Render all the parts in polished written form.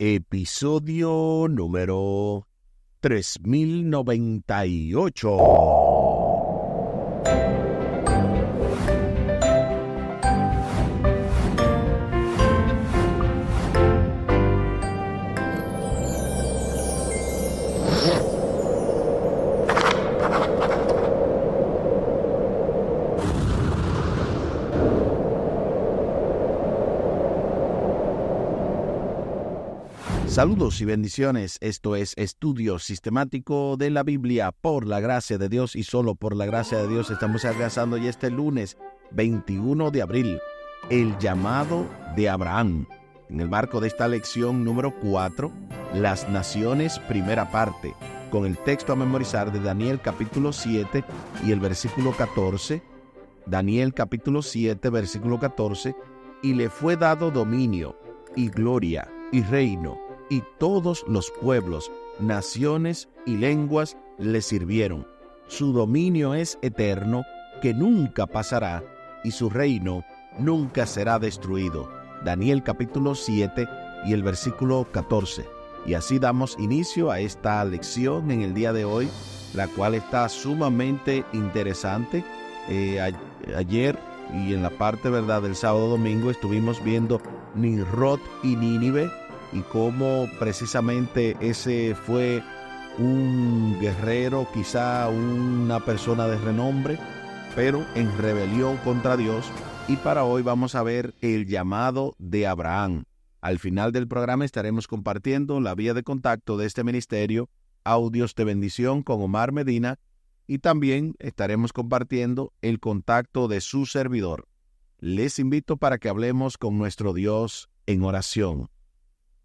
Episodio número 3098. Saludos y bendiciones. Esto es Estudio Sistemático de la Biblia por la gracia de Dios y solo por la gracia de Dios. Estamos alcanzando ya este lunes 21 de abril, el llamado de Abraham. En el marco de esta lección número 4, las naciones, primera parte, con el texto a memorizar de Daniel capítulo 7 y el versículo 14. Daniel capítulo 7, versículo 14. Y le fue dado dominio y gloria y reino, y todos los pueblos, naciones y lenguas le sirvieron. Su dominio es eterno, que nunca pasará, y su reino nunca será destruido. Daniel capítulo 7 y el versículo 14. Y así damos inicio a esta lección en el día de hoy, la cual está sumamente interesante. Ayer y en la parte, ¿verdad?, del sábado domingo estuvimos viendo Nimrod y Nínive, y cómo precisamente ese fue un guerrero, quizá una persona de renombre, pero en rebelión contra Dios. Y para hoy vamos a ver el llamado de Abraham. Al final del programa estaremos compartiendo la vía de contacto de este ministerio, Audios de Bendición con Omar Medina, y también estaremos compartiendo el contacto de su servidor. Les invito para que hablemos con nuestro Dios en oración.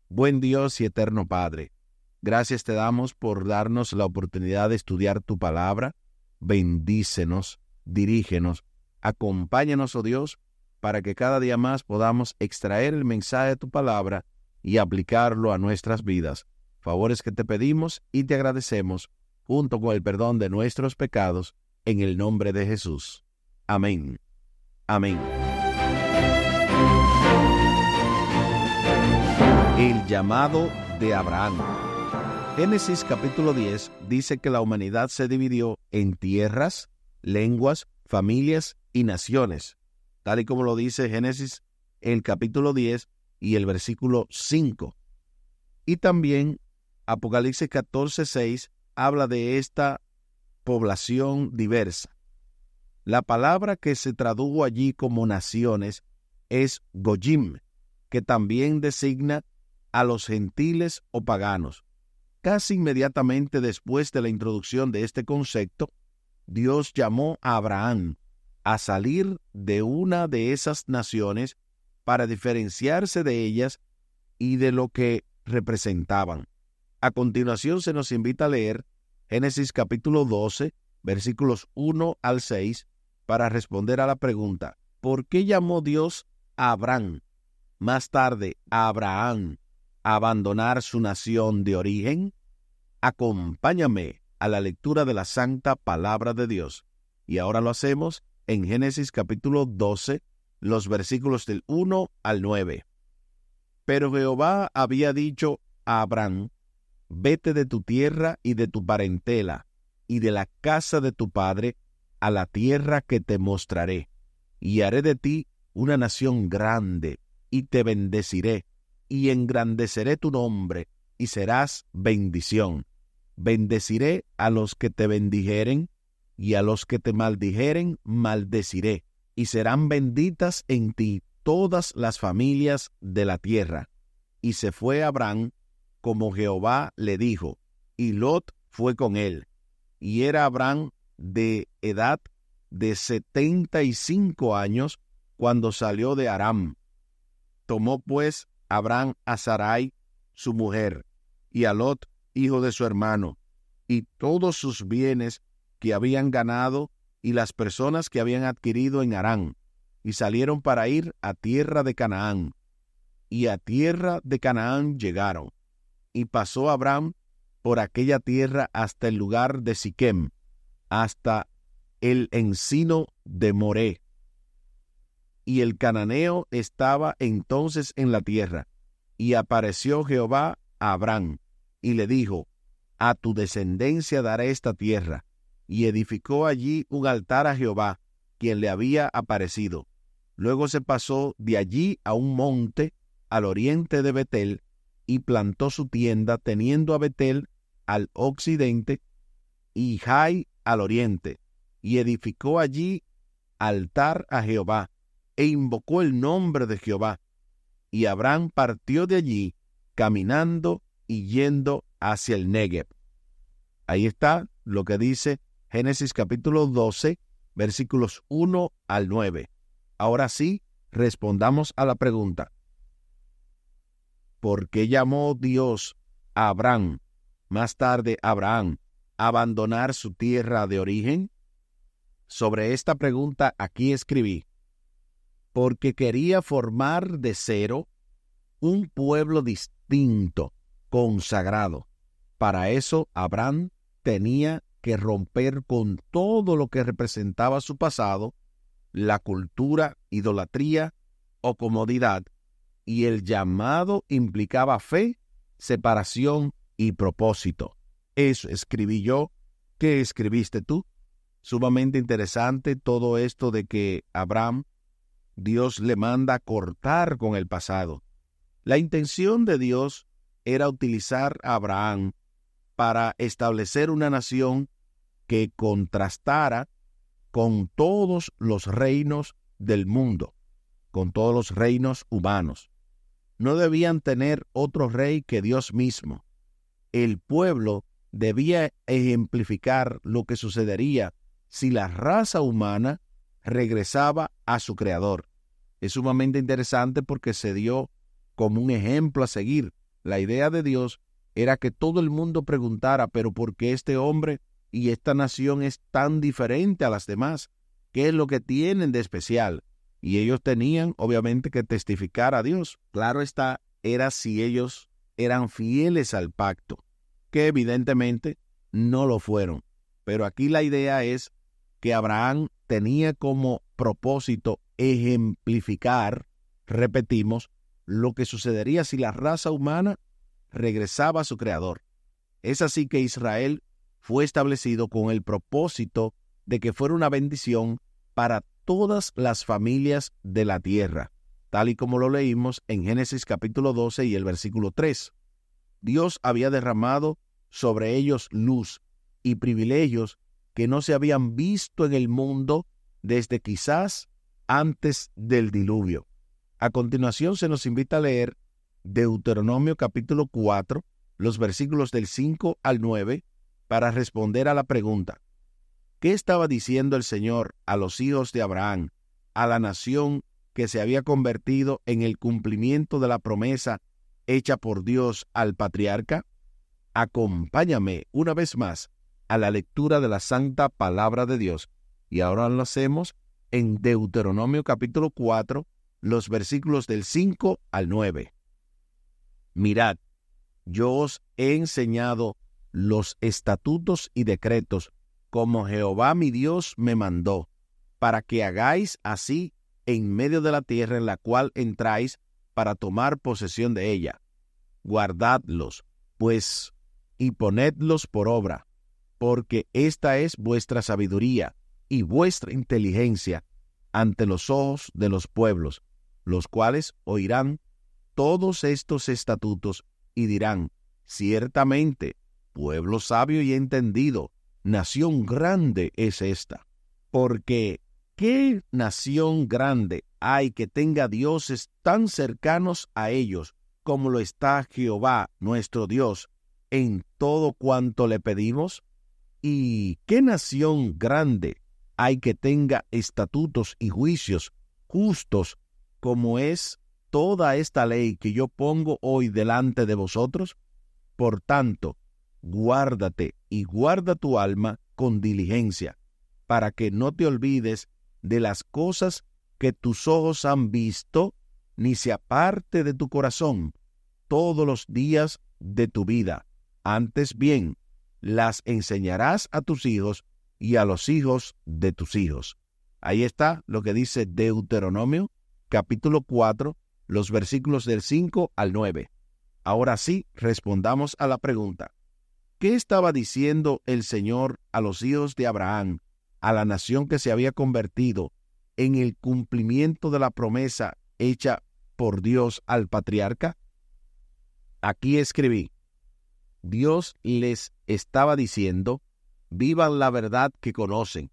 Buen Dios y eterno Padre, gracias te damos por darnos la oportunidad de estudiar tu palabra. Bendícenos, dirígenos, acompáñanos, oh Dios, para que cada día más podamos extraer el mensaje de tu palabra y aplicarlo a nuestras vidas. Favores que te pedimos y te agradecemos, junto con el perdón de nuestros pecados, en el nombre de Jesús. Amén. Amén. El llamado de Abraham. Génesis capítulo 10 dice que la humanidad se dividió en tierras, lenguas, familias y naciones, tal y como lo dice Génesis el capítulo 10 y el versículo 5. Y también Apocalipsis 14:6 habla de esta población diversa. La palabra que se tradujo allí como naciones es Goyim, que también designa a los gentiles o paganos. Casi inmediatamente después de la introducción de este concepto, Dios llamó a Abraham a salir de una de esas naciones para diferenciarse de ellas y de lo que representaban. A continuación se nos invita a leer Génesis capítulo 12, versículos 1 al 6, para responder a la pregunta: ¿por qué llamó Dios a Abraham, más tarde a Abraham, a abandonar su nación de origen? Acompáñame a la lectura de la santa palabra de Dios. Y ahora lo hacemos en Génesis capítulo 12, los versículos del 1 al 9. Pero Jehová había dicho a Abraham: vete de tu tierra y de tu parentela, y de la casa de tu padre, a la tierra que te mostraré, y haré de ti una nación grande, y te bendeciré, y engrandeceré tu nombre, y serás bendición. Bendeciré a los que te bendijeren, y a los que te maldijeren maldeciré, y serán benditas en ti todas las familias de la tierra. Y se fue Abraham como Jehová le dijo, y Lot fue con él. Y era Abraham de edad de 75 años cuando salió de Aram. Tomó pues Abraham a Sarai, su mujer, y a Lot, hijo de su hermano, y todos sus bienes que habían ganado y las personas que habían adquirido en Harán, y salieron para ir a tierra de Canaán. Y a tierra de Canaán llegaron, y pasó Abraham por aquella tierra hasta el lugar de Siquem, hasta el encino de Moré. Y el cananeo estaba entonces en la tierra. Y apareció Jehová a Abraham, y le dijo: a tu descendencia daré esta tierra. Y edificó allí un altar a Jehová, quien le había aparecido. Luego se pasó de allí a un monte al oriente de Betel, y plantó su tienda, teniendo a Betel al occidente y Jai al oriente, y edificó allí altar a Jehová, e invocó el nombre de Jehová. Y Abraham partió de allí, caminando y yendo hacia el Negev. Ahí está lo que dice Génesis capítulo 12, versículos 1 al 9. Ahora sí, respondamos a la pregunta: ¿por qué llamó Dios a Abraham, más tarde Abraham, a abandonar su tierra de origen? Sobre esta pregunta aquí escribí: porque quería formar de cero un pueblo distinto, consagrado. Para eso Abraham tenía que romper con todo lo que representaba su pasado, la cultura, idolatría o comodidad, y el llamado implicaba fe, separación y propósito. Eso escribí yo. ¿Qué escribiste tú? Sumamente interesante todo esto de que Abraham, Dios le manda a cortar con el pasado. La intención de Dios era utilizar a Abraham para establecer una nación que contrastara con todos los reinos del mundo, con todos los reinos humanos. No debían tener otro rey que Dios mismo. El pueblo debía ejemplificar lo que sucedería si la raza humana regresaba a su creador. Es sumamente interesante porque se dio como un ejemplo a seguir. La idea de Dios era que todo el mundo preguntara: ¿pero por qué este hombre y esta nación es tan diferente a las demás? ¿Qué es lo que tienen de especial? Y ellos tenían, obviamente, que testificar a Dios. Claro está, era si ellos eran fieles al pacto, que evidentemente no lo fueron. Pero aquí la idea es que Abraham tenía como propósito ejemplificar, repetimos, lo que sucedería si la raza humana regresaba a su creador. Es así que Israel fue establecido con el propósito de que fuera una bendición para todas las familias de la tierra, tal y como lo leímos en Génesis capítulo 12 y el versículo 3. Dios había derramado sobre ellos luz y privilegios que no se habían visto en el mundo desde quizás antes del diluvio. A continuación se nos invita a leer Deuteronomio capítulo 4, los versículos del 5 al 9, para responder a la pregunta: ¿qué estaba diciendo el Señor a los hijos de Abraham, a la nación que se había convertido en el cumplimiento de la promesa hecha por Dios al patriarca? Acompáñame una vez más a la lectura de la santa palabra de Dios. Y ahora lo hacemos en Deuteronomio capítulo 4, los versículos del 5 al 9. Mirad, yo os he enseñado los estatutos y decretos, como Jehová mi Dios me mandó, para que hagáis así en medio de la tierra en la cual entráis para tomar posesión de ella. Guardadlos, pues, y ponedlos por obra, porque esta es vuestra sabiduría y vuestra inteligencia ante los ojos de los pueblos, los cuales oirán todos estos estatutos y dirán: ciertamente, pueblo sabio y entendido, nación grande es esta. Porque ¿qué nación grande hay que tenga dioses tan cercanos a ellos como lo está Jehová nuestro Dios en todo cuanto le pedimos? ¿Y qué nación grande hay que tenga estatutos y juicios justos como es toda esta ley que yo pongo hoy delante de vosotros? Por tanto, guárdate y guarda tu alma con diligencia, para que no te olvides de las cosas que tus ojos han visto, ni se aparte de tu corazón todos los días de tu vida. Antes bien, las enseñarás a tus hijos y a los hijos de tus hijos. Ahí está lo que dice Deuteronomio, capítulo 4, los versículos del 5 al 9. Ahora sí, respondamos a la pregunta. ¿Qué estaba diciendo el Señor a los hijos de Abraham, a la nación que se había convertido en el cumplimiento de la promesa hecha por Dios al patriarca? Aquí escribí: Dios les estaba diciendo, vivan la verdad que conocen.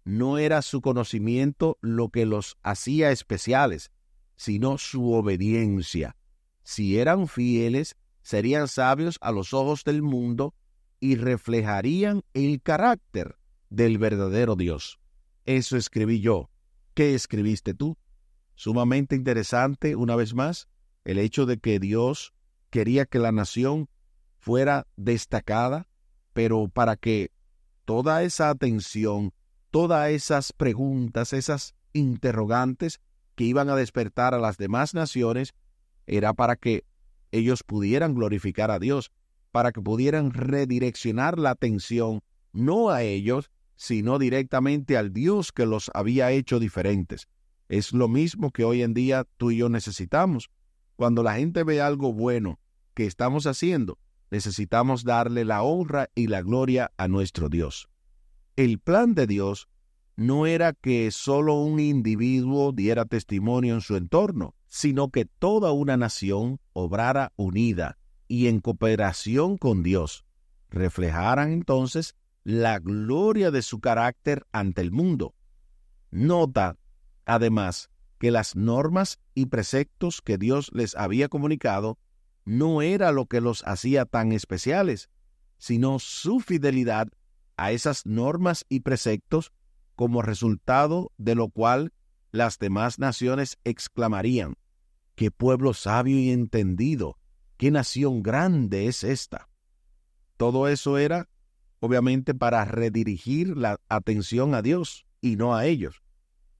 No era su conocimiento lo que los hacía especiales, sino su obediencia. Si eran fieles, serían sabios a los ojos del mundo y reflejarían el carácter del verdadero Dios. Eso escribí yo. ¿Qué escribiste tú? Sumamente interesante, una vez más, el hecho de que Dios quería que la nación fuera destacada, pero para que toda esa atención, todas esas preguntas, esas interrogantes que iban a despertar a las demás naciones, era para que ellos pudieran glorificar a Dios, para que pudieran redireccionar la atención no a ellos, sino directamente al Dios que los había hecho diferentes. Es lo mismo que hoy en día tú y yo necesitamos. Cuando la gente ve algo bueno que estamos haciendo, necesitamos darle la honra y la gloria a nuestro Dios. El plan de Dios no era que solo un individuo diera testimonio en su entorno, sino que toda una nación obrara unida y en cooperación con Dios, reflejaran entonces la gloria de su carácter ante el mundo. Nota, además, que las normas y preceptos que Dios les había comunicado no era lo que los hacía tan especiales, sino su fidelidad a esas normas y preceptos, como resultado de lo cual las demás naciones exclamarían: ¡qué pueblo sabio y entendido! ¡Qué nación grande es esta! Todo eso era, obviamente, para redirigir la atención a Dios y no a ellos.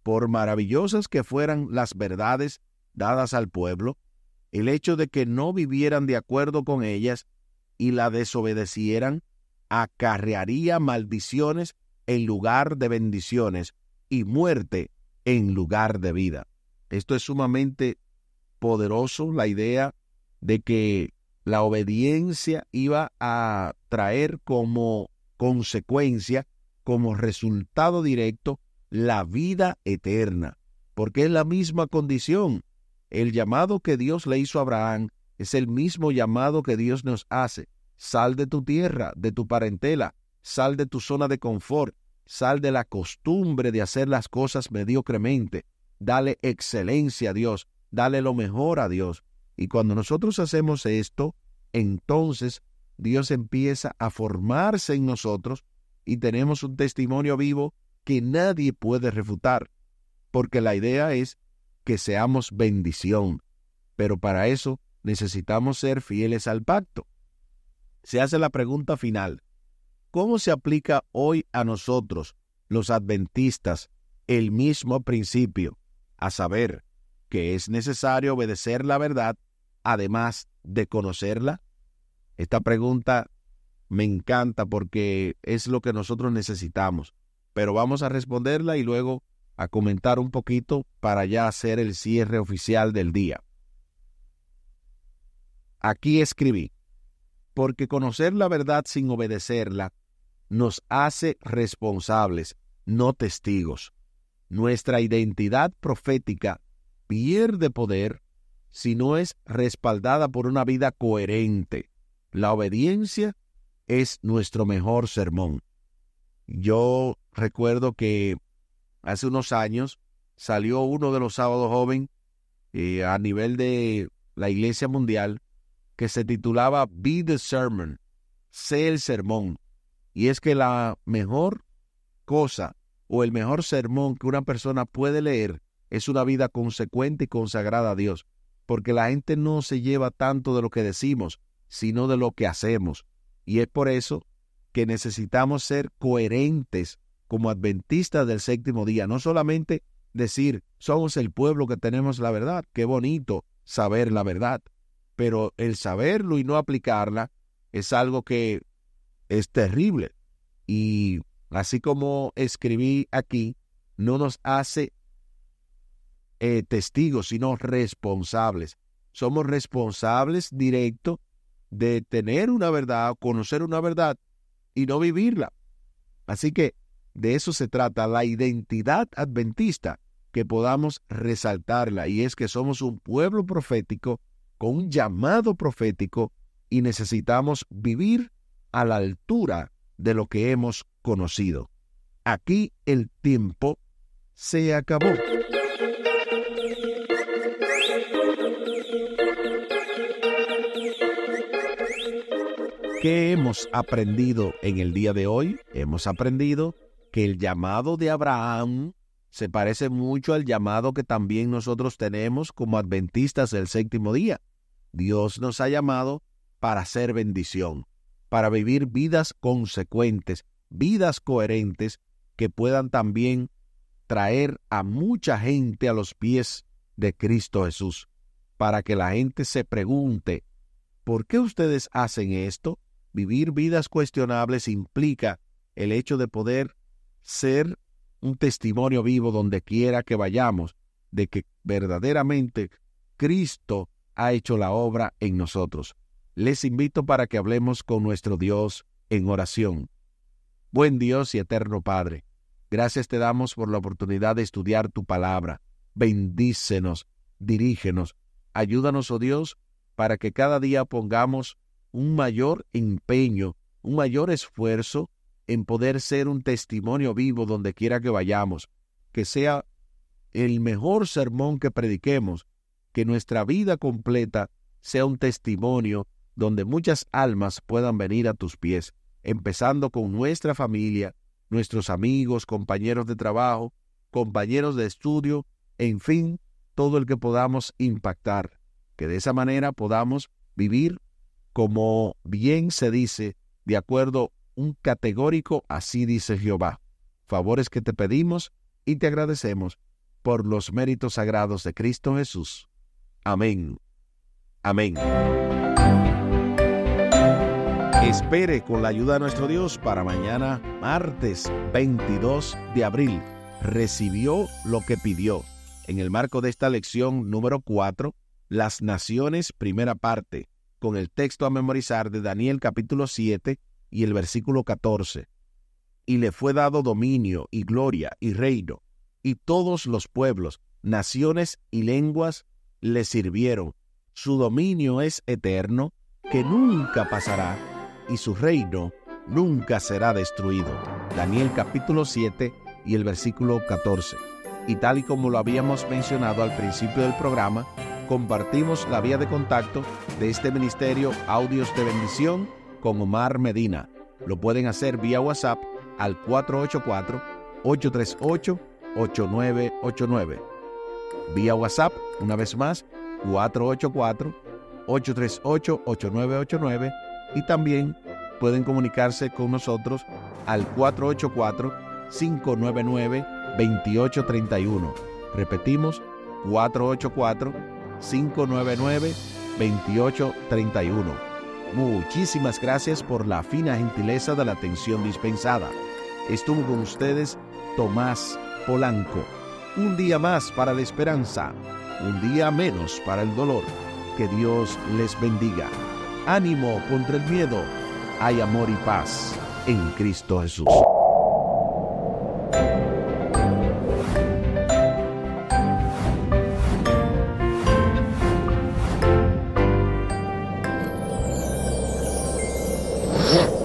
Por maravillosas que fueran las verdades dadas al pueblo, el hecho de que no vivieran de acuerdo con ellas y la desobedecieran acarrearía maldiciones en lugar de bendiciones y muerte en lugar de vida. Esto es sumamente poderoso, la idea de que la obediencia iba a traer como consecuencia, como resultado directo, la vida eterna, porque es la misma condición. El llamado que Dios le hizo a Abraham es el mismo llamado que Dios nos hace. Sal de tu tierra, de tu parentela, sal de tu zona de confort, sal de la costumbre de hacer las cosas mediocremente, dale excelencia a Dios, dale lo mejor a Dios. Y cuando nosotros hacemos esto, entonces Dios empieza a formarse en nosotros y tenemos un testimonio vivo que nadie puede refutar, porque la idea es que seamos bendición, pero para eso necesitamos ser fieles al pacto. Se hace la pregunta final: ¿cómo se aplica hoy a nosotros, los adventistas, el mismo principio, a saber, que es necesario obedecer la verdad, además de conocerla? Esta pregunta me encanta porque es lo que nosotros necesitamos, pero vamos a responderla y luego a comentar un poquito para ya hacer el cierre oficial del día. Aquí escribí: porque conocer la verdad sin obedecerla nos hace responsables, no testigos. Nuestra identidad profética pierde poder si no es respaldada por una vida coherente. La obediencia es nuestro mejor sermón. Yo recuerdo que hace unos años salió uno de los sábados joven a nivel de la Iglesia Mundial que se titulaba Be the Sermon, sé el sermón. Y es que la mejor cosa o el mejor sermón que una persona puede leer es una vida consecuente y consagrada a Dios, porque la gente no se lleva tanto de lo que decimos, sino de lo que hacemos. Y es por eso que necesitamos ser coherentes como adventistas del séptimo día, no solamente decir, somos el pueblo que tenemos la verdad, qué bonito saber la verdad, pero el saberlo y no aplicarla es algo que es terrible. Y así como escribí aquí, no nos hace testigos, sino responsables. somos responsables directos de tener una verdad, conocer una verdad y no vivirla. Así que de eso se trata la identidad adventista, que podamos resaltarla, y es que somos un pueblo profético con un llamado profético y necesitamos vivir a la altura de lo que hemos conocido. Aquí el tiempo se acabó. ¿Qué hemos aprendido en el día de hoy? Hemos aprendido que el llamado de Abraham se parece mucho al llamado que también nosotros tenemos como adventistas del séptimo día. Dios nos ha llamado para hacer bendición, para vivir vidas consecuentes, vidas coherentes que puedan también traer a mucha gente a los pies de Cristo Jesús, para que la gente se pregunte, ¿por qué ustedes hacen esto? Vivir vidas cuestionables implica el hecho de poder ser un testimonio vivo donde quiera que vayamos, de que verdaderamente Cristo ha hecho la obra en nosotros. Les invito para que hablemos con nuestro Dios en oración. Buen Dios y eterno Padre, gracias te damos por la oportunidad de estudiar tu palabra. Bendícenos, dirígenos, ayúdanos, oh Dios, para que cada día pongamos un mayor empeño, un mayor esfuerzo en poder ser un testimonio vivo donde quiera que vayamos, que sea el mejor sermón que prediquemos, que nuestra vida completa sea un testimonio donde muchas almas puedan venir a tus pies, empezando con nuestra familia, nuestros amigos, compañeros de trabajo, compañeros de estudio, en fin, todo el que podamos impactar, que de esa manera podamos vivir como bien se dice, de acuerdo un categórico así dice Jehová. Favores que te pedimos y te agradecemos por los méritos sagrados de Cristo Jesús. Amén. Amén. Espere con la ayuda de nuestro Dios para mañana, martes 22 de abril. Recibió lo que pidió. En el marco de esta lección número 4, las naciones, primera parte, con el texto a memorizar de Daniel capítulo 7 y el versículo 14. Y le fue dado dominio y gloria y reino, y todos los pueblos, naciones y lenguas le sirvieron. Su dominio es eterno, que nunca pasará, y su reino nunca será destruido. Daniel capítulo 7 y el versículo 14. Y tal y como lo habíamos mencionado al principio del programa, compartimos la vía de contacto de este ministerio Audios de Bendición con Omar Medina. Lo pueden hacer vía WhatsApp al 484-838-8989. Vía WhatsApp, una vez más, 484-838-8989. Y también pueden comunicarse con nosotros al 484-599-2831. Repetimos, 484-599-2831. Muchísimas gracias por la fina gentileza de la atención dispensada. Estuvo con ustedes Tomás Polanco. Un día más para la esperanza, un día menos para el dolor. Que Dios les bendiga. Ánimo contra el miedo. Hay amor y paz en Cristo Jesús. Yeah.